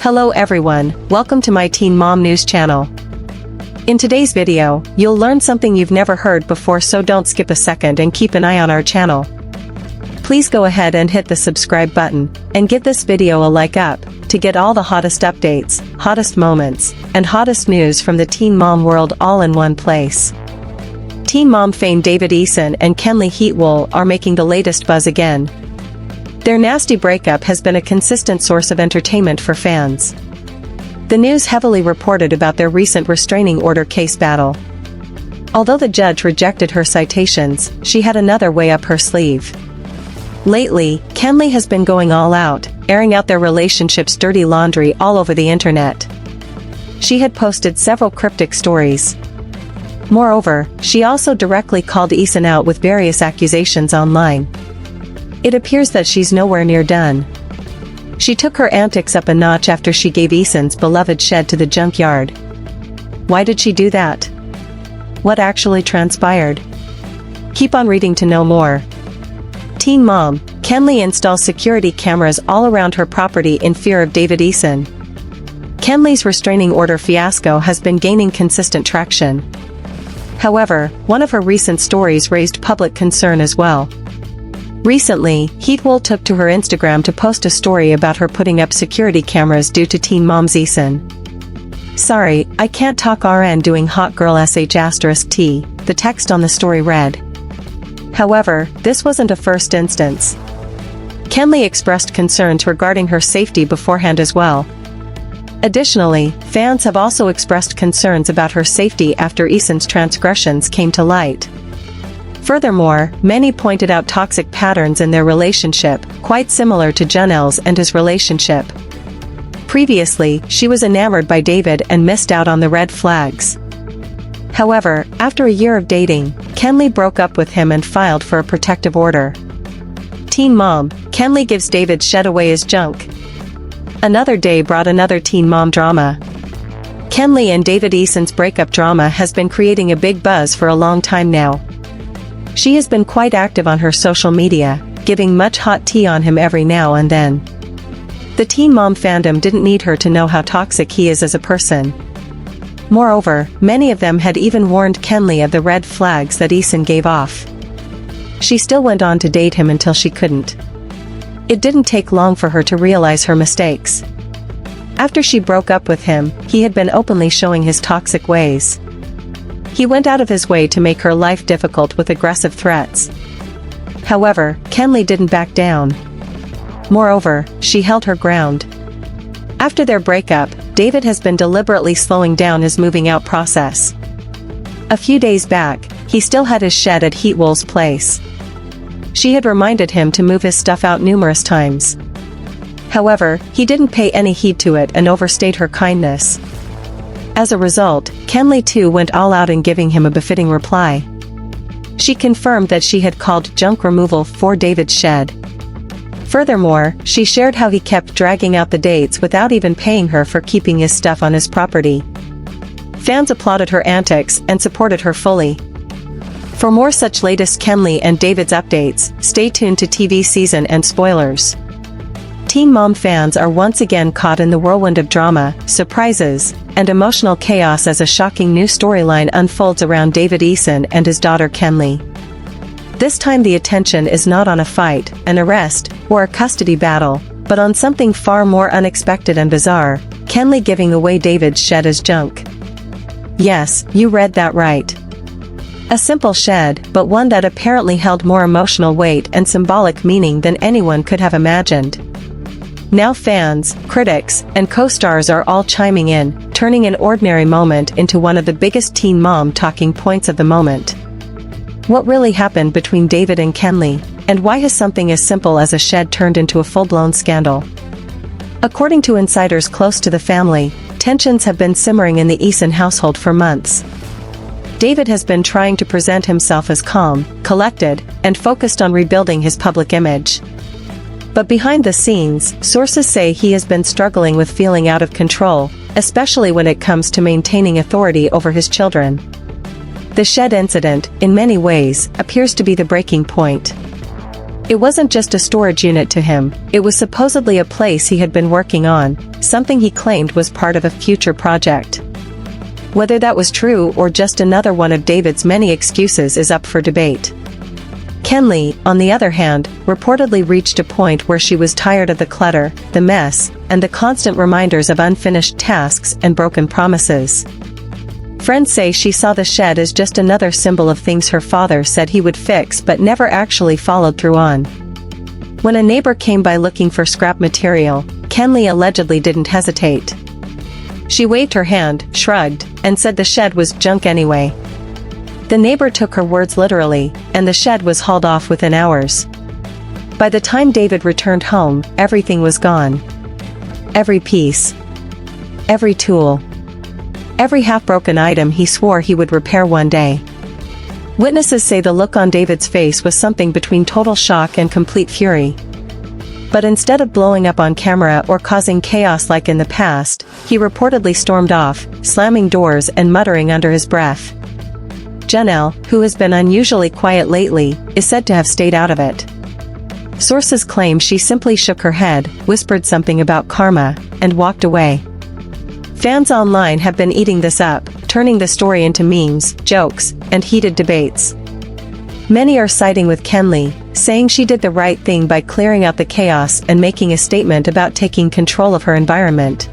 Hello everyone, welcome to my Teen Mom News channel. In today's video, you'll learn something you've never heard before, so don't skip a second and keep an eye on our channel. Please go ahead and hit the subscribe button, and give this video a like up, to get all the hottest updates, hottest moments, and hottest news from the teen mom world all in one place. Teen mom fame David Eason and Kenleigh are making the latest buzz again. Their nasty breakup has been a consistent source of entertainment for fans. The news heavily reported about their recent restraining order case battle. Although the judge rejected her citations, she had another way up her sleeve. Lately, Kenleigh has been going all out, airing out their relationship's dirty laundry all over the internet. She had posted several cryptic stories. Moreover, she also directly called Eason out with various accusations online. It appears that she's nowhere near done. She took her antics up a notch after she gave Eason's beloved shed to the junkyard. Why did she do that? What actually transpired? Keep on reading to know more. Teen mom, Kenleigh installs security cameras all around her property in fear of David Eason. Kenleigh's restraining order fiasco has been gaining consistent traction. However, one of her recent stories raised public concern as well. Recently, Heatwell took to her Instagram to post a story about her putting up security cameras due to teen mom's Eason. "Sorry, I can't talk RN doing hot girl sh*t," the text on the story read. However, this wasn't a first instance. Kenleigh expressed concerns regarding her safety beforehand as well. Additionally, fans have also expressed concerns about her safety after Eason's transgressions came to light. Furthermore, many pointed out toxic patterns in their relationship, quite similar to Janelle's and his relationship. Previously, she was enamored by David and missed out on the red flags. However, after a year of dating, Kenleigh broke up with him and filed for a protective order. Teen mom, Kenleigh gives David's shed away as junk. Another day brought another teen mom drama. Kenleigh and David Eason's breakup drama has been creating a big buzz for a long time now. She has been quite active on her social media, giving much hot tea on him every now and then. The teen mom fandom didn't need her to know how toxic he is as a person. Moreover, many of them had even warned Kenleigh of the red flags that Eason gave off. She still went on to date him until she couldn't. It didn't take long for her to realize her mistakes. After she broke up with him, he had been openly showing his toxic ways. He went out of his way to make her life difficult with aggressive threats. However, Kenleigh didn't back down. Moreover, she held her ground. After their breakup, David has been deliberately slowing down his moving out process. A few days back, he still had his shed at Heatwell's place. She had reminded him to move his stuff out numerous times. However, he didn't pay any heed to it and overstayed her kindness. As a result, Kenleigh too went all out in giving him a befitting reply. She confirmed that she had called junk removal for David's shed. Furthermore, she shared how he kept dragging out the dates without even paying her for keeping his stuff on his property. Fans applauded her antics and supported her fully. For more such latest Kenleigh and David's updates, stay tuned to TV season and spoilers. Teen mom fans are once again caught in the whirlwind of drama, surprises, and emotional chaos as a shocking new storyline unfolds around David Eason and his daughter Kenleigh. This time the attention is not on a fight, an arrest, or a custody battle, but on something far more unexpected and bizarre: Kenleigh giving away David's shed as junk. Yes, you read that right. A simple shed, but one that apparently held more emotional weight and symbolic meaning than anyone could have imagined. Now fans, critics, and co-stars are all chiming in, turning an ordinary moment into one of the biggest teen mom talking points of the moment. What really happened between David and Kenleigh, and why has something as simple as a shed turned into a full-blown scandal? According to insiders close to the family, tensions have been simmering in the Eason household for months. David has been trying to present himself as calm, collected, and focused on rebuilding his public image. But behind the scenes, sources say he has been struggling with feeling out of control, especially when it comes to maintaining authority over his children. The shed incident, in many ways, appears to be the breaking point. It wasn't just a storage unit to him, it was supposedly a place he had been working on, something he claimed was part of a future project. Whether that was true or just another one of David's many excuses is up for debate. Kenleigh, on the other hand, reportedly reached a point where she was tired of the clutter, the mess, and the constant reminders of unfinished tasks and broken promises. Friends say she saw the shed as just another symbol of things her father said he would fix but never actually followed through on. When a neighbor came by looking for scrap material, Kenleigh allegedly didn't hesitate. She waved her hand, shrugged, and said the shed was junk anyway. The neighbor took her words literally, and the shed was hauled off within hours. By the time David returned home, everything was gone. Every piece. Every tool. Every half-broken item he swore he would repair one day. Witnesses say the look on David's face was something between total shock and complete fury. But instead of blowing up on camera or causing chaos like in the past, he reportedly stormed off, slamming doors and muttering under his breath. Kenleigh, who has been unusually quiet lately, is said to have stayed out of it. Sources claim she simply shook her head, whispered something about karma, and walked away. Fans online have been eating this up, turning the story into memes, jokes, and heated debates. Many are siding with Kenleigh, saying she did the right thing by clearing out the chaos and making a statement about taking control of her environment.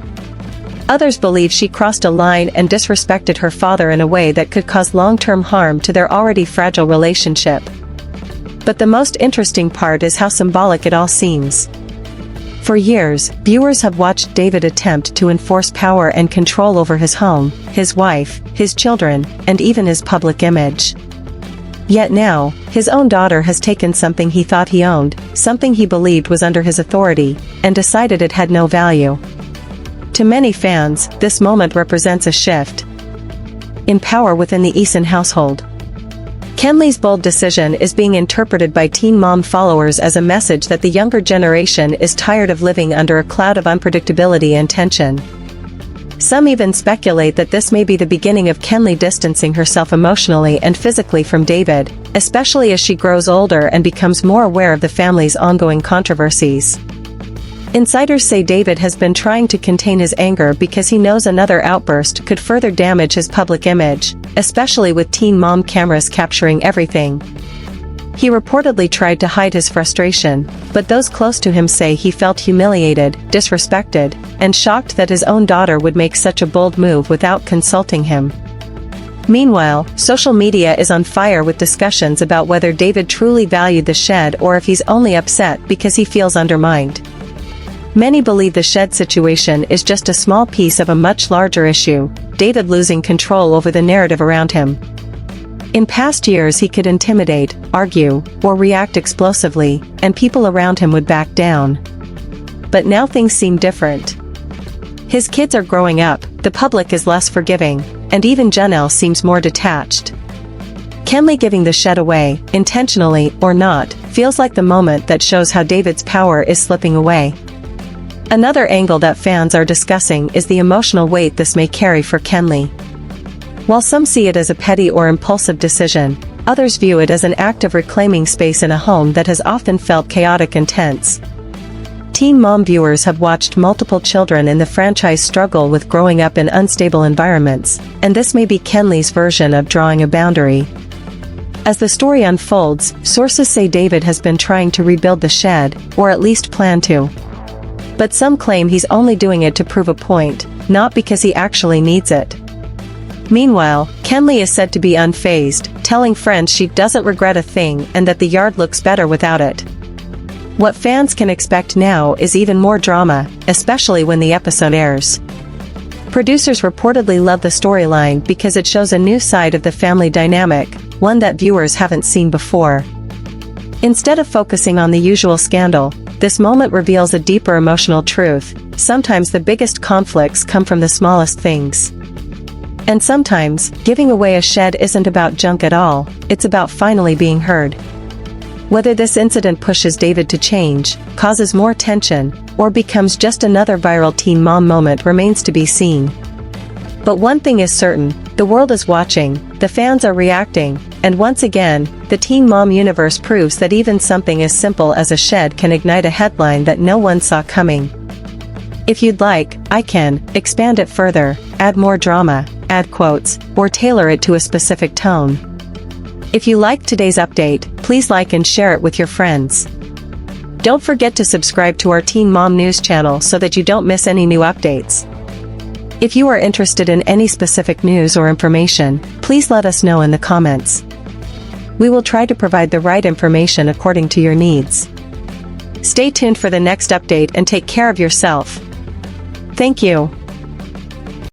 Others believe she crossed a line and disrespected her father in a way that could cause long-term harm to their already fragile relationship. But the most interesting part is how symbolic it all seems. For years, viewers have watched David attempt to enforce power and control over his home, his wife, his children, and even his public image. Yet now, his own daughter has taken something he thought he owned, something he believed was under his authority, and decided it had no value. To many fans, this moment represents a shift in power within the Eason household. Kenleigh's bold decision is being interpreted by teen mom followers as a message that the younger generation is tired of living under a cloud of unpredictability and tension. Some even speculate that this may be the beginning of Kenleigh distancing herself emotionally and physically from David, especially as she grows older and becomes more aware of the family's ongoing controversies. Insiders say David has been trying to contain his anger because he knows another outburst could further damage his public image, especially with teen mom cameras capturing everything. He reportedly tried to hide his frustration, but those close to him say he felt humiliated, disrespected, and shocked that his own daughter would make such a bold move without consulting him. Meanwhile, social media is on fire with discussions about whether David truly valued the shed or if he's only upset because he feels undermined. Many believe the shed situation is just a small piece of a much larger issue, David losing control over the narrative around him. In past years he could intimidate, argue, or react explosively, and people around him would back down. But now things seem different. His kids are growing up, the public is less forgiving, and even Kenleigh seems more detached. Kenleigh giving the shed away, intentionally or not, feels like the moment that shows how David's power is slipping away. Another angle that fans are discussing is the emotional weight this may carry for Kenleigh. While some see it as a petty or impulsive decision, others view it as an act of reclaiming space in a home that has often felt chaotic and tense. Teen mom viewers have watched multiple children in the franchise struggle with growing up in unstable environments, and this may be Kenleigh's version of drawing a boundary. As the story unfolds, sources say David has been trying to rebuild the shed, or at least plan to. But some claim he's only doing it to prove a point, not because he actually needs it. Meanwhile, Kenleigh is said to be unfazed, telling friends she doesn't regret a thing and that the yard looks better without it. What fans can expect now is even more drama, especially when the episode airs. Producers reportedly love the storyline because it shows a new side of the family dynamic, one that viewers haven't seen before. Instead of focusing on the usual scandal, this moment reveals a deeper emotional truth. Sometimes the biggest conflicts come from the smallest things. And sometimes, giving away a shed isn't about junk at all, it's about finally being heard. Whether this incident pushes David to change, causes more tension, or becomes just another viral teen mom moment remains to be seen. But one thing is certain, the world is watching, the fans are reacting, And once again, the Teen Mom universe proves that even something as simple as a shed can ignite a headline that no one saw coming. If you'd like, I can expand it further, add more drama, add quotes, or tailor it to a specific tone. If you liked today's update, please like and share it with your friends. Don't forget to subscribe to our Teen Mom News channel so that you don't miss any new updates. If you are interested in any specific news or information, please let us know in the comments. We will try to provide the right information according to your needs. Stay tuned for the next update and take care of yourself. Thank you.